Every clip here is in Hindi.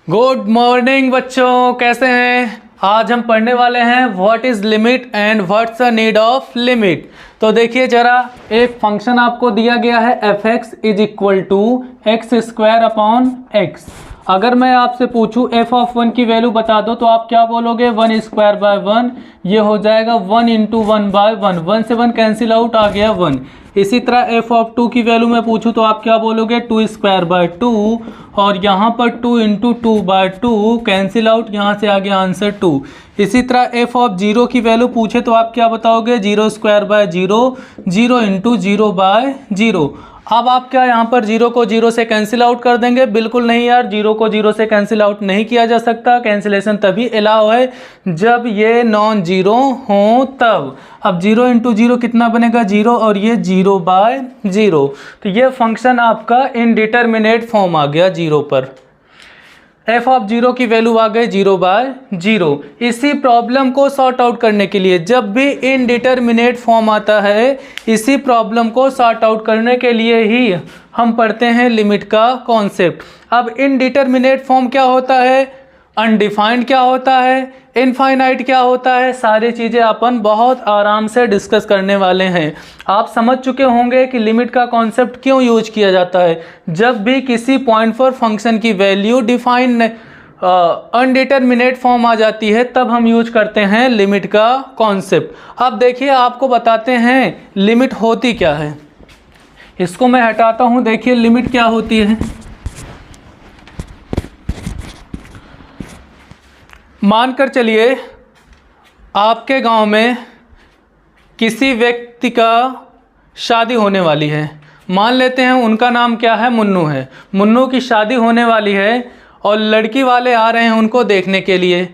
गुड मॉर्निंग बच्चों, कैसे हैं। आज हम पढ़ने वाले हैं what is limit and what's the need of limit. तो देखिए जरा, एक फंक्शन आपको दिया गया है F X is equal to X square upon X. अगर मैं आपसे पूछूं एफ ऑफ 1 की वैल्यू बता दो तो आप क्या बोलोगे, 1 स्क्वायर बाय 1। ये हो जाएगा 1 इंटू 1 बाय 1, 1 से 1 कैंसिल आउट, आ गया 1। इसी तरह एफ ऑफ 2 की वैल्यू मैं पूछूं तो आप क्या बोलोगे, 2 स्क्वायर बाय 2, और यहाँ पर 2 इंटू 2 बाय 2 कैंसिल आउट, यहाँ से आ गया आंसर 2। इसी तरह एफ ऑफ 0 की वैल्यू पूछे तो आप क्या बताओगे, 0 स्क्वायर बाय 0, 0 इंटू 0 बाय 0। अब आप क्या यहाँ पर 0 को 0 से कैंसिल आउट कर देंगे, बिल्कुल नहीं यार, 0 को 0 से कैंसिल आउट नहीं किया जा सकता। कैंसिलेशन तभी अलाउ है जब ये नॉन जीरो हो तब। अब 0 इंटू 0 कितना बनेगा, 0, और ये 0 बाय 0। तो ये फंक्शन आपका इनडिटर्मिनेट फॉर्म आ गया 0 पर। एफ ऑफ 0 की वैल्यू आ गई 0 बाय 0। इसी प्रॉब्लम को सॉर्ट आउट करने के लिए, जब भी इनडिटर्मिनेट फॉर्म आता है, इसी प्रॉब्लम को सॉर्ट आउट करने के लिए ही हम पढ़ते हैं लिमिट का कॉन्सेप्ट। अब इनडिटर्मिनेट फॉर्म क्या होता है, अनडिफाइंड क्या होता है, इनफाइनाइट क्या होता है, सारी चीज़ें अपन बहुत आराम से डिस्कस करने वाले हैं। आप समझ चुके होंगे कि लिमिट का कॉन्सेप्ट क्यों यूज किया जाता है। जब भी किसी पॉइंट पर फंक्शन की वैल्यू डिफाइन अनडिटर्मिनेट फॉर्म आ जाती है तब हम यूज करते हैं लिमिट का कॉन्सेप्ट। अब देखिए आपको बताते हैं लिमिट होती क्या है। इसको मैं हटाता हूँ। देखिए लिमिट क्या होती है। मानकर चलिए आपके गांव में किसी व्यक्ति का शादी होने वाली है। मान लेते हैं उनका नाम क्या है, मुन्नू है। मुन्नू की शादी होने वाली है और लड़की वाले आ रहे हैं उनको देखने के लिए।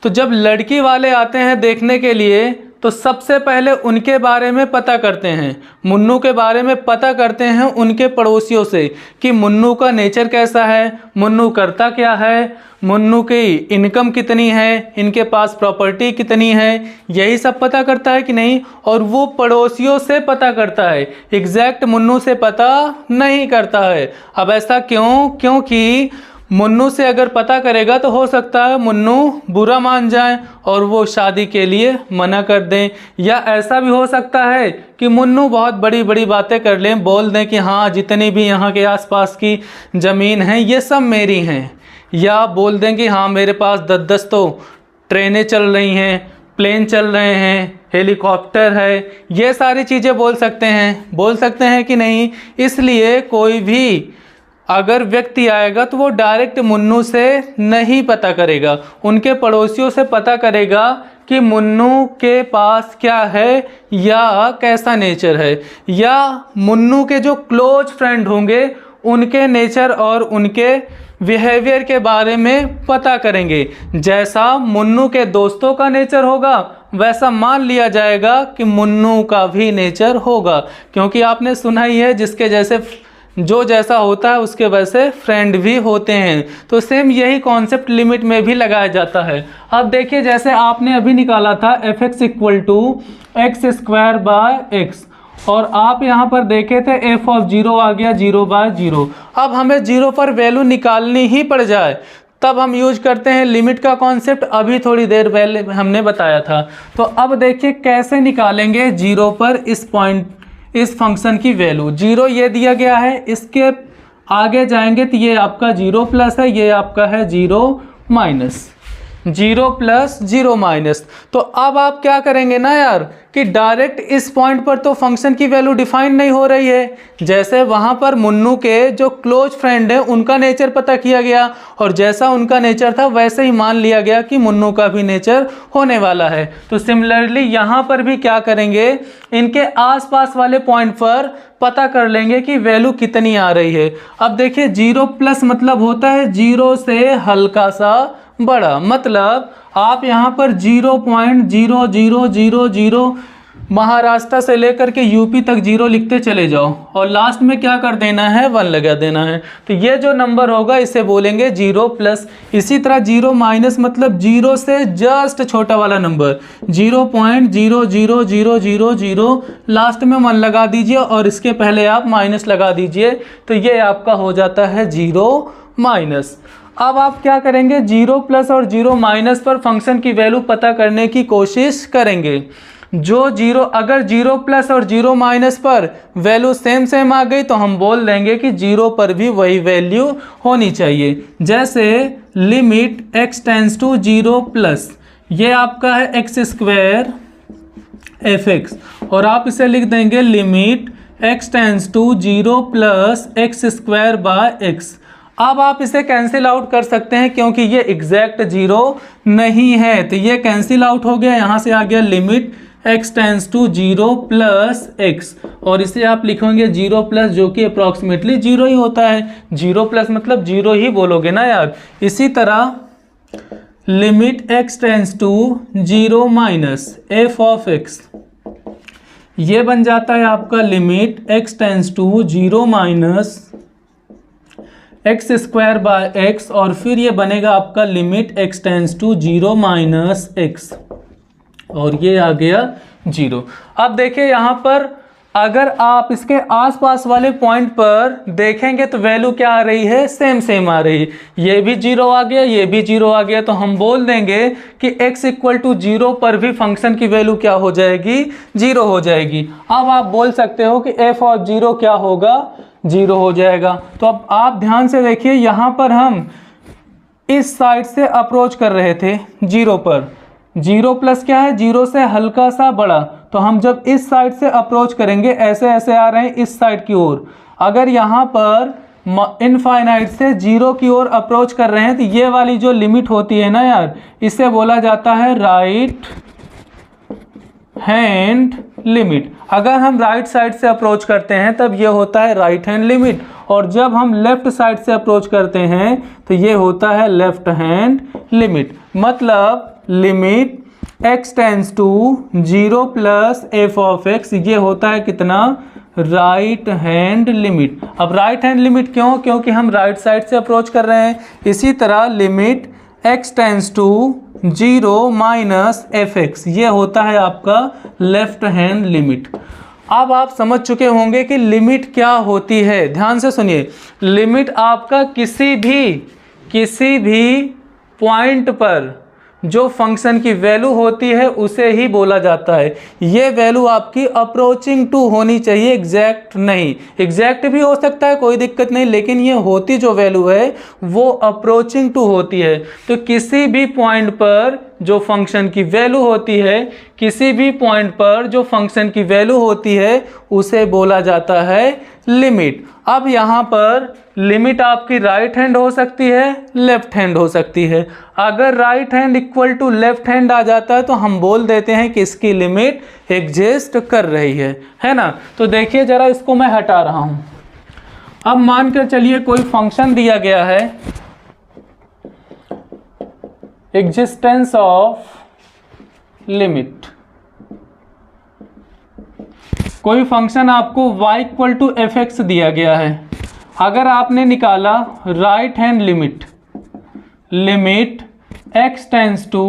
तो जब लड़की वाले आते हैं देखने के लिए तो सबसे पहले उनके बारे में पता करते हैं, मुन्नू के बारे में पता करते हैं उनके पड़ोसियों से कि मुन्नू का नेचर कैसा है, मुन्नू करता क्या है, मुन्नू की इनकम कितनी है, इनके पास प्रॉपर्टी कितनी है, यही सब पता करता है कि नहीं। और वो पड़ोसियों से पता करता है, एग्जैक्ट मुन्नू से पता नहीं करता है। अब ऐसा क्यों, क्योंकि मुन्नू से अगर पता करेगा तो हो सकता है मुन्नू बुरा मान जाए और वो शादी के लिए मना कर दें, या ऐसा भी हो सकता है कि मुन्नू बहुत बड़ी बड़ी बातें कर लें, बोल दें कि हाँ जितनी भी यहाँ के आसपास की ज़मीन है ये सब मेरी हैं, या बोल दें कि हाँ मेरे पास 10-10 तो ट्रेनें चल रही हैं, प्लेन चल रहे हैं, हेलीकॉप्टर है, ये सारी चीज़ें बोल सकते हैं कि नहीं। इसलिए कोई भी अगर व्यक्ति आएगा तो वो डायरेक्ट मुन्नू से नहीं पता करेगा, उनके पड़ोसियों से पता करेगा कि मुन्नू के पास क्या है या कैसा नेचर है, या मुन्नू के जो क्लोज फ्रेंड होंगे उनके नेचर और उनके बिहेवियर के बारे में पता करेंगे। जैसा मुन्नू के दोस्तों का नेचर होगा वैसा मान लिया जाएगा कि मुन्नू का भी नेचर होगा, क्योंकि आपने सुना ही है जिसके जैसे जो जैसा होता है उसके वैसे फ्रेंड भी होते हैं। तो सेम यही कॉन्सेप्ट लिमिट में भी लगाया जाता है। अब देखिए जैसे आपने अभी निकाला था F X equal to X square by X, और आप यहाँ पर देखे थे एफ ऑफ 0 आ गया 0 बाय 0। अब हमें 0 पर वैल्यू निकालनी ही पड़ जाए तब हम यूज करते हैं लिमिट का कॉन्सेप्ट। अभी थोड़ी देर पहले हमने बताया था। तो अब देखिए कैसे निकालेंगे 0 पर इस पॉइंट, इस फंक्शन की वैल्यू। 0 ये दिया गया है, इसके आगे जाएंगे तो ये आपका 0 प्लस है, ये आपका है 0 माइनस, 0 प्लस 0 माइनस। तो अब आप क्या करेंगे ना यार कि डायरेक्ट इस पॉइंट पर तो फंक्शन की वैल्यू डिफाइन नहीं हो रही है। जैसे वहाँ पर मुन्नू के जो क्लोज फ्रेंड है उनका नेचर पता किया गया और जैसा उनका नेचर था वैसे ही मान लिया गया कि मुन्नू का भी नेचर होने वाला है। तो सिमिलरली यहाँ पर भी क्या करेंगे, इनके आसपास वाले पॉइंट पर पता कर लेंगे कि वैल्यू कितनी आ रही है। अब देखिए 0 प्लस मतलब होता है 0 से हल्का सा बड़ा, मतलब आप यहाँ पर 0.0000 महाराष्ट्र से लेकर के यूपी तक 0 लिखते चले जाओ और लास्ट में क्या कर देना है, 1 लगा देना है। तो ये जो नंबर होगा इसे बोलेंगे 0 प्लस। इसी तरह 0 माइनस मतलब 0 से जस्ट छोटा वाला नंबर 0.00000, लास्ट में 1 लगा दीजिए और इसके पहले आप माइनस लगा दीजिए, तो ये आपका हो जाता है 0 माइनस। अब आप क्या करेंगे, 0 प्लस और 0 माइनस पर फंक्शन की वैल्यू पता करने की कोशिश करेंगे। जो 0, अगर 0 प्लस और 0 माइनस पर वैल्यू सेम सेम आ गई तो हम बोल देंगे कि 0 पर भी वही वैल्यू होनी चाहिए। जैसे limit x tends to 0 plus, ये आपका है एक्स स्क्वायर fx, और आप इसे लिख देंगे limit x tends to 0 plus X square by X. अब आप इसे कैंसिल आउट कर सकते हैं क्योंकि ये एग्जैक्ट 0 नहीं है, तो ये कैंसिल आउट हो गया। यहाँ से आ गया limit x tends to 0 plus X, और इसे आप लिखेंगे 0 प्लस, जो कि अप्रॉक्सीमेटली 0 ही होता है। 0 प्लस मतलब 0 ही बोलोगे ना यार। इसी तरह limit x tends to 0 minus F of x, ये बन जाता है आपका limit x tends to 0 minus X square by X, और फिर ये बनेगा आपका limit x tends to 0 minus X, और ये आ गया 0। अब देखिए यहाँ पर अगर आप इसके आसपास वाले पॉइंट पर देखेंगे तो वैल्यू क्या आ रही है, सेम सेम आ रही है। ये भी 0 आ गया, ये भी 0 आ गया, तो हम बोल देंगे कि x इक्वल टू 0 पर भी फंक्शन की वैल्यू क्या हो जाएगी, 0 हो जाएगी। अब आप बोल सकते हो कि f ऑफ 0 क्या होगा, 0 हो जाएगा। तो अब आप ध्यान से देखिए, यहाँ पर हम इस साइड से अप्रोच कर रहे थे 0 पर। 0 प्लस क्या है, 0 से हल्का सा बड़ा, तो हम जब इस साइड से अप्रोच करेंगे, ऐसे ऐसे आ रहे हैं इस साइड की ओर। अगर यहाँ पर इनफाइनाइट से 0 की ओर अप्रोच कर रहे हैं तो ये वाली जो लिमिट होती है ना यार, इसे बोला जाता है राइट हैंड लिमिट। अगर हम राइट साइड से अप्रोच करते हैं तब ये होता है राइट हैंड लिमिट, और जब हम लेफ्ट साइड से अप्रोच करते हैं तो ये होता है लेफ्ट हैंड लिमिट। मतलब limit x tends to 0 plus F of x, ये होता है कितना, राइट हैंड लिमिट। अब राइट हैंड लिमिट क्यों, क्योंकि हम राइट साइड से अप्रोच कर रहे हैं। इसी तरह limit x tends to 0 minus F X, ये होता है आपका लेफ्ट हैंड लिमिट। अब आप समझ चुके होंगे कि लिमिट क्या होती है। ध्यान से सुनिए, लिमिट आपका किसी भी पॉइंट पर जो फंक्शन की वैल्यू होती है उसे ही बोला जाता है। ये वैल्यू आपकी अप्रोचिंग टू होनी चाहिए, एग्जैक्ट नहीं। एग्जैक्ट भी हो सकता है, कोई दिक्कत नहीं, लेकिन ये होती जो वैल्यू है वो अप्रोचिंग टू होती है। तो किसी भी पॉइंट पर जो फंक्शन की वैल्यू होती है, किसी भी पॉइंट पर जो फंक्शन की वैल्यू होती है उसे बोला जाता है लिमिट। अब यहाँ पर लिमिट आपकी राइट हैंड हो सकती है, लेफ्ट हैंड हो सकती है। अगर right hand equal to left hand आ जाता है तो हम बोल देते हैं कि इसकी लिमिट एग्जिस्ट कर रही है ना। तो देखिए जरा, इसको मैं हटा रहा हूँ। अब मानकर चलिए कोई फंक्शन दिया गया है, एग्जिस्टेंस ऑफ लिमिट। कोई फंक्शन आपको y equal to F X दिया गया है। अगर आपने निकाला right hand limit, limit x tends to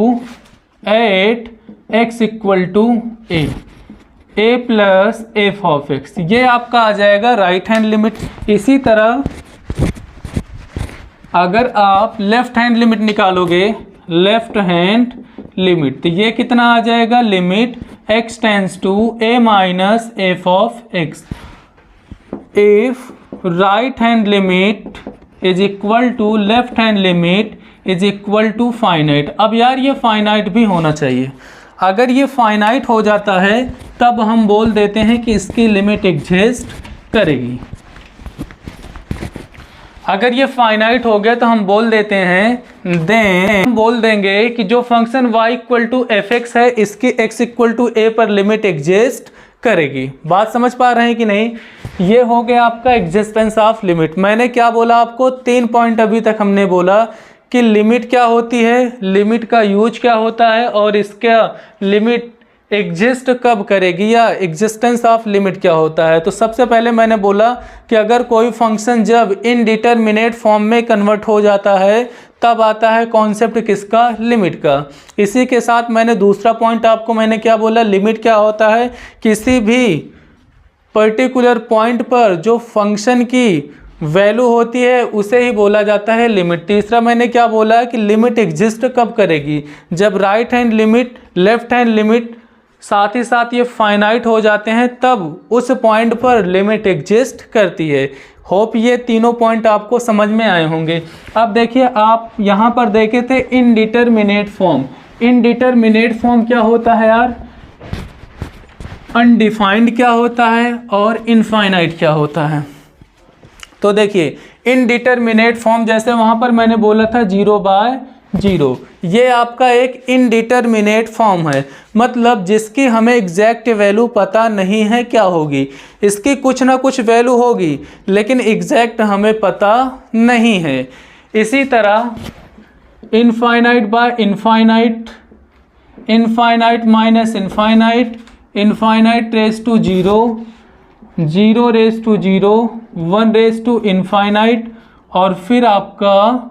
8 x equal to a plus F of X, ये आपका आ जाएगा राइट हैंड लिमिट। इसी तरह अगर आप लेफ्ट हैंड लिमिट निकालोगे, लेफ्ट हैंड लिमिट, तो ये कितना आ जाएगा, limit x tends to a minus F of X. If right hand limit is equal to left hand limit is equal to finite. अब यार ये फाइनाइट भी होना चाहिए। अगर ये फाइनाइट हो जाता है तब हम बोल देते हैं कि इसकी लिमिट एग्जिस्ट करेगी। अगर ये फाइनाइट हो गया तो हम बोल देते हैं, हम बोल देंगे कि जो function y equal to F X है इसकी x इक्वल टू a पर लिमिट एग्जिस्ट करेगी। बात समझ पा रहे हैं कि नहीं? ये हो गया आपका एग्जिस्टेंस ऑफ लिमिट। मैंने क्या बोला आपको, 3 पॉइंट अभी तक हमने बोला कि लिमिट क्या होती है, लिमिट का यूज क्या होता है, और इसका लिमिट एग्जिस्ट कब करेगी या एग्जिस्टेंस ऑफ लिमिट क्या होता है। तो सबसे पहले मैंने बोला कि अगर कोई फंक्शन जब इनडिटरमिनेट फॉर्म में कन्वर्ट हो जाता है तब आता है कॉन्सेप्ट किसका, लिमिट का। इसी के साथ मैंने दूसरा पॉइंट आपको मैंने क्या बोला, लिमिट क्या होता है, किसी भी पर्टिकुलर पॉइंट पर जो फंक्शन की वैल्यू होती है उसे ही बोला जाता है लिमिट। तीसरा मैंने क्या बोला है कि लिमिट एग्जिस्ट कब करेगी, जब right hand limit left hand limit साथ ही साथ ये फाइनाइट हो जाते हैं, तब उस पॉइंट पर लिमिट एग्जिस्ट करती है। होप ये तीनों पॉइंट आपको समझ में आए होंगे। अब देखिए आप यहाँ पर देखे थे इनडिटरमिनेट फॉर्म। इनडिटरमिनेट फॉर्म क्या होता है यार, अनडिफाइंड क्या होता है और इनफाइनाइट क्या होता है। तो देखिए इनडिटरमिनेट फॉर्म, जैसे वहाँ पर मैंने बोला था 0/0, ये आपका एक इनडिटरमिनेट फॉर्म है, मतलब जिसकी हमें एग्जैक्ट वैल्यू पता नहीं है क्या होगी। इसकी कुछ ना कुछ वैल्यू होगी लेकिन एग्जैक्ट हमें पता नहीं है। इसी तरह infinite by infinite, infinite minus infinite, infinite raise to 0, 0 raise to 0, 1 raise to infinite और फिर आपका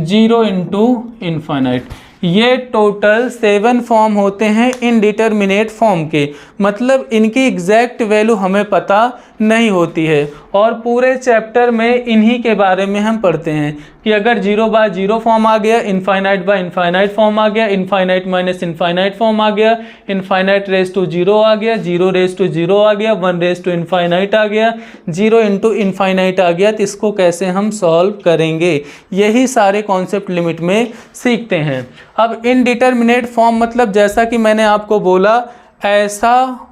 0 इंटू इनफाइनाइट। ये टोटल 7 फॉर्म होते हैं इनडिटरमिनेट फॉर्म के, मतलब इनकी एग्जैक्ट वैल्यू हमें पता नहीं होती है। और पूरे चैप्टर में इन्हीं के बारे में हम पढ़ते हैं कि अगर 0/0 फॉर्म आ गया, इनफाइनाइट बाय इनफाइनाइट फॉर्म आ गया, इनफाइनाइट माइनस इनफाइनाइट फॉर्म आ गया, इनफाइनाइट रेज टू 0 आ गया, 0 रेज टू 0 आ गया, 1 रेज टू इनफाइनाइट आ गया, 0 इंटू इनफाइनाइट आ गया, तो इसको कैसे हम सॉल्व करेंगे, यही सारे कॉन्सेप्ट लिमिट में सीखते हैं। अब इनडिटरमिनेट फॉर्म मतलब जैसा कि मैंने आपको बोला, ऐसा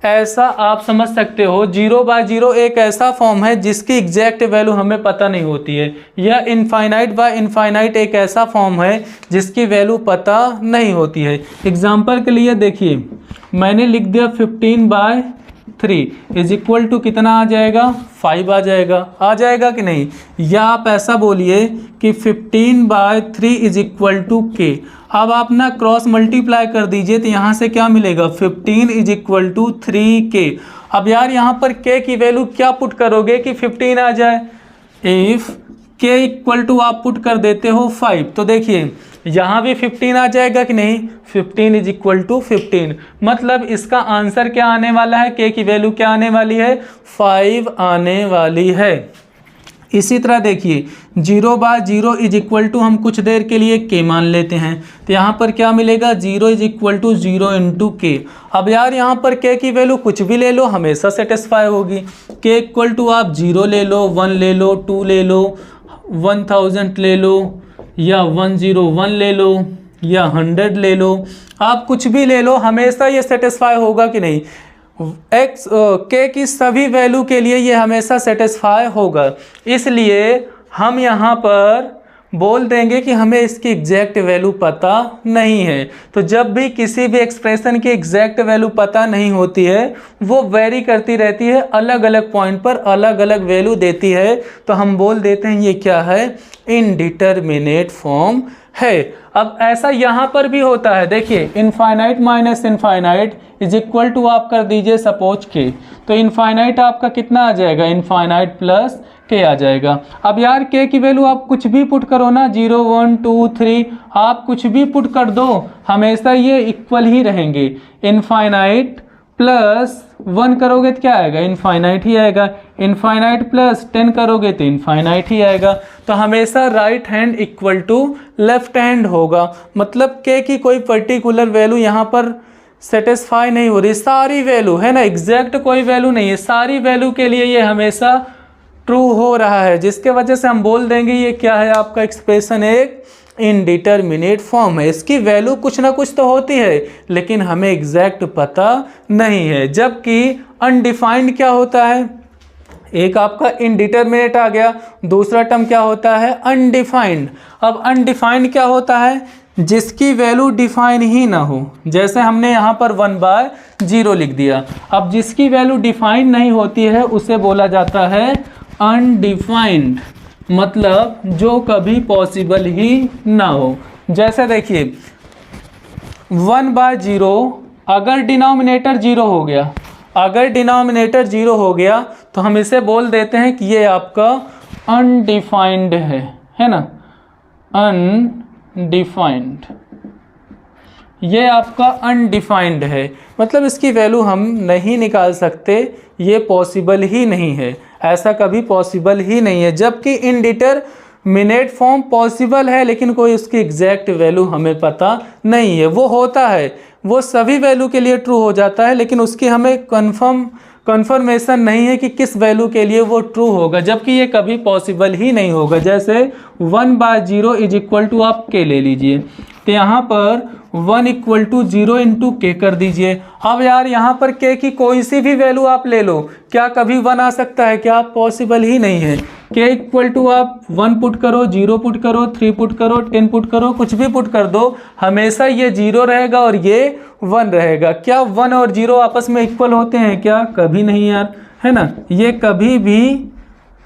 आप समझ सकते हो 0/0 एक ऐसा फॉर्म है जिसकी एग्जैक्ट वैल्यू हमें पता नहीं होती है, या इनफाइनाइट बाय इनफाइनाइट एक ऐसा फॉर्म है जिसकी वैल्यू पता नहीं होती है। एग्जांपल के लिए देखिए मैंने लिख दिया 15/3 इज इक्वल टू कितना आ जाएगा, 5 आ जाएगा कि नहीं। या आप ऐसा बोलिए कि 15/3 इज इक्वल टू k। अब आप ना क्रॉस मल्टीप्लाई कर दीजिए तो यहाँ से क्या मिलेगा, 15 इज इक्वल टू 3k। अब यार यहाँ पर k की वैल्यू क्या पुट करोगे कि 15 आ जाए, इफ k इक्वल टू आप पुट कर देते हो 5, तो देखिए यहाँ भी 15 आ जाएगा कि नहीं, 15 इज इक्वल टू 15, मतलब इसका आंसर क्या आने वाला है, k की वैल्यू क्या आने वाली है, 5 आने वाली है। इसी तरह देखिए 0/0 इज इक्वल टू हम कुछ देर के लिए k मान लेते हैं, तो यहाँ पर क्या मिलेगा, 0 is equal to 0 into k। अब यार यहाँ पर k की वैल्यू कुछ भी ले लो हमेशा सेटिस्फाई होगी। k इक्वल टू आप 0 ले लो, 1 ले लो, 2 ले लो, 1000 ले लो, या 101 ले लो, या 100 ले लो, आप कुछ भी ले लो, हमेशा ये सेटिस्फाई होगा कि नहीं, k की सभी वैल्यू के लिए ये हमेशा सेटिस्फाई होगा। इसलिए हम यहाँ पर बोल देंगे कि हमें इसकी एग्जैक्ट वैल्यू पता नहीं है। तो जब भी किसी भी एक्सप्रेशन की एग्जैक्ट वैल्यू पता नहीं होती है, वो वेरी करती रहती है, अलग अलग पॉइंट पर अलग अलग वैल्यू देती है, तो हम बोल देते हैं ये क्या है, इनडिटरमिनेट फॉर्म है। अब ऐसा यहाँ पर भी होता है, देखिए infinite minus infinite is equal to आप कर दीजिए सपोज के, तो इनफाइनाइट आपका कितना आ जाएगा, इनफाइनाइट प्लस के आ जाएगा। अब यार के की वैल्यू आप कुछ भी पुट करो ना, 0 1 2 3 आप कुछ भी पुट कर दो, हमेशा ये इक्वल ही रहेंगे। इनफाइनाइट प्लस 1 करोगे तो क्या आएगा, इनफाइनाइट ही आएगा। इनफाइनाइट प्लस 10 करोगे तो इनफाइनाइट ही आएगा। तो हमेशा right hand equal to left hand होगा, मतलब के की कोई पर्टिकुलर वैल्यू यहाँ पर सेटिस्फाई नहीं हो रही, सारी वैल्यू है ना, एग्जैक्ट कोई वैल्यू नहीं है, सारी वैल्यू के लिए ये हमेशा ट्रू हो रहा है, जिसके वजह से हम बोल देंगे ये क्या है, आपका एक्सप्रेशन एक इनडिटरमिनेट फॉर्म है। इसकी वैल्यू कुछ ना कुछ तो होती है लेकिन हमें एग्जैक्ट पता नहीं है। जबकि अनडिफाइंड क्या होता है, एक आपका इनडिटरमिनेट आ गया, दूसरा टर्म क्या होता है, अनडिफाइंड। अब अनडिफाइंड क्या होता है, जिसकी वैल्यू डिफाइन ही ना हो, जैसे हमने यहाँ पर 1/0 लिख दिया। अब जिसकी वैल्यू डिफाइन नहीं होती है उसे बोला जाता है अनडिफाइंड, मतलब जो कभी पॉसिबल ही ना हो। जैसे देखिए 1/0 अगर डिनोमिनेटर 0 हो गया, अगर डिनोमिनेटर 0 हो गया तो हम इसे बोल देते हैं कि ये आपका अनडिफाइंड है ना, अनडिफाइंड, ये आपका अनडिफाइंड है, मतलब इसकी वैल्यू हम नहीं निकाल सकते ये पॉसिबल ही नहीं है, ऐसा कभी पॉसिबल ही नहीं है। जबकि इनडिटरमिनेट फॉर्म पॉसिबल है, लेकिन कोई उसकी एग्जैक्ट वैल्यू हमें पता नहीं है। वो होता है, वो सभी वैल्यू के लिए ट्रू हो जाता है, लेकिन उसकी हमें कन्फर्मेशन नहीं है कि किस वैल्यू के लिए वो ट्रू होगा, जबकि ये कभी पॉसिबल ही नहीं होगा। जैसे 1/0 इज इक्वल टू आप k ले लीजिए, तो यहाँ पर 1 इक्वल टू 0 इंटू के कर दीजिए। अब यार यहाँ पर k की कोई सी भी वैल्यू आप ले लो, क्या कभी 1 आ सकता है? क्या पॉसिबल ही नहीं है। k इक्वल टू आप 1 पुट करो, 0 पुट करो, 3 पुट करो, 10 पुट करो, कुछ भी पुट कर दो, हमेशा ये 0 रहेगा और ये 1 रहेगा। क्या 1 और 0 आपस में इक्वल होते हैं? क्या कभी नहीं यार, है ना, ये कभी भी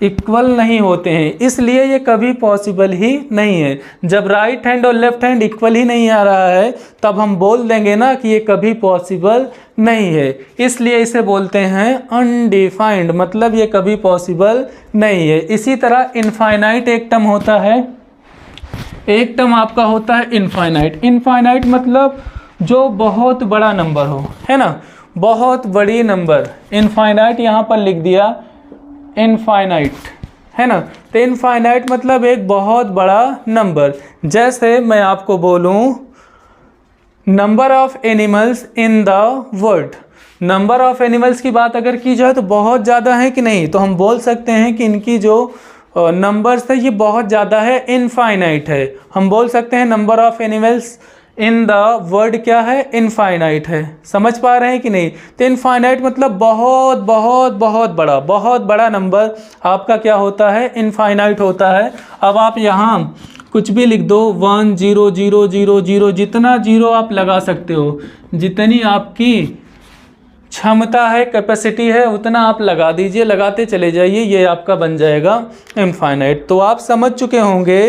इक्वल नहीं होते हैं, इसलिए ये कभी पॉसिबल ही नहीं है। जब राइट हैंड और लेफ्ट हैंड इक्वल ही नहीं आ रहा है, तब हम बोल देंगे ना कि ये कभी पॉसिबल नहीं है, इसलिए इसे बोलते हैं अनडिफाइंड, मतलब ये कभी पॉसिबल नहीं है। इसी तरह इनफाइनाइट एक टर्म होता है, एक टर्म आपका होता है इनफाइनाइट। इनफाइनाइट मतलब जो बहुत बड़ा नंबर हो, है ना, बहुत बड़ी नंबर। इनफाइनाइट यहाँ पर लिख दिया इनफाइनाइट, है ना, तो इनफाइनाइट मतलब एक बहुत बड़ा नंबर। जैसे मैं आपको बोलूं number of animals in the world, number of animals की बात अगर की जाए तो बहुत ज़्यादा है कि नहीं, तो हम बोल सकते हैं कि इनकी जो नंबर्स है ये बहुत ज़्यादा है, इनफाइनाइट है। हम बोल सकते हैं number of animals in the world क्या है, इनफाइनाइट है। समझ पा रहे हैं कि नहीं? तो इनफाइनाइट मतलब बहुत बहुत बहुत बड़ा नंबर आपका क्या होता है, इनफाइनाइट होता है। अब आप यहाँ कुछ भी लिख दो, 1 0 0 0 0, जितना जीरो आप लगा सकते हो, जितनी आपकी क्षमता है, कैपेसिटी है, उतना आप लगा दीजिए, लगाते चले जाइए, ये आपका बन जाएगा इनफाइनाइट। तो आप समझ चुके होंगे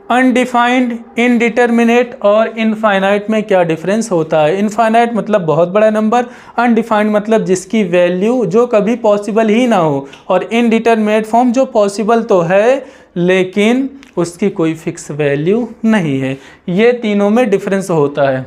अनडिफाइंड, इनडिटरमिनेट और इनफाइनाइट में क्या डिफरेंस होता है। इनफाइनाइट मतलब बहुत बड़ा नंबर, अनडिफाइंड मतलब जिसकी वैल्यू जो कभी पॉसिबल ही ना हो, और इनडिटरमिनेट फॉर्म जो पॉसिबल तो है लेकिन उसकी कोई फिक्स वैल्यू नहीं है। ये तीनों में डिफरेंस होता है।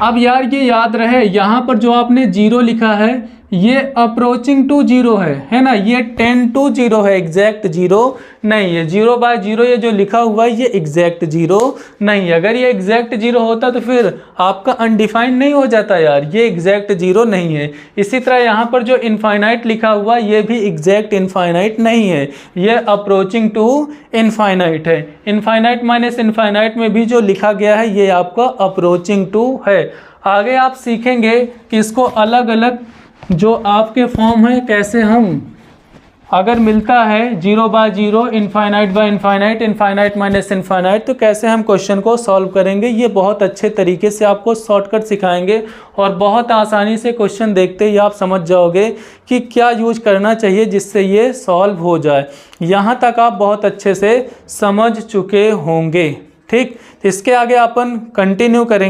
अब यार ये याद रहे, यहाँ पर जो आपने 0 लिखा है ये अप्रोचिंग टू 0 है ना, ये 10 to 0 है, एग्जैक्ट 0 नहीं है। 0/0 ये जो लिखा हुआ है ये एग्जैक्ट 0 नहीं है। अगर ये एग्जैक्ट 0 होता तो फिर आपका अनडिफाइंड नहीं हो जाता यार, ये एग्जैक्ट 0 नहीं है। इसी तरह यहाँ पर जो इनफाइनाइट लिखा हुआ ये भी एग्जैक्ट इनफाइनाइट नहीं है, ये अप्रोचिंग टू इनफाइनाइट है। इनफाइनाइट माइनस इनफाइनाइट में भी जो लिखा गया है ये आपका अप्रोचिंग टू है। आगे आप सीखेंगे कि इसको अलग अलग जो आपके फॉर्म है कैसे हम, अगर मिलता है 0/0, इनफाइनाइट, इनफाइनाइट माइनस इनफाइनाइट, तो कैसे हम क्वेश्चन को सॉल्व करेंगे। ये बहुत अच्छे तरीके से आपको शॉर्टकट सिखाएंगे और बहुत आसानी से क्वेश्चन देखते ही आप समझ जाओगे कि क्या यूज करना चाहिए जिससे ये सॉल्व हो जाए। यहाँ तक आप बहुत अच्छे से समझ चुके होंगे। ठीक, इसके आगे अपन कंटिन्यू करेंगे।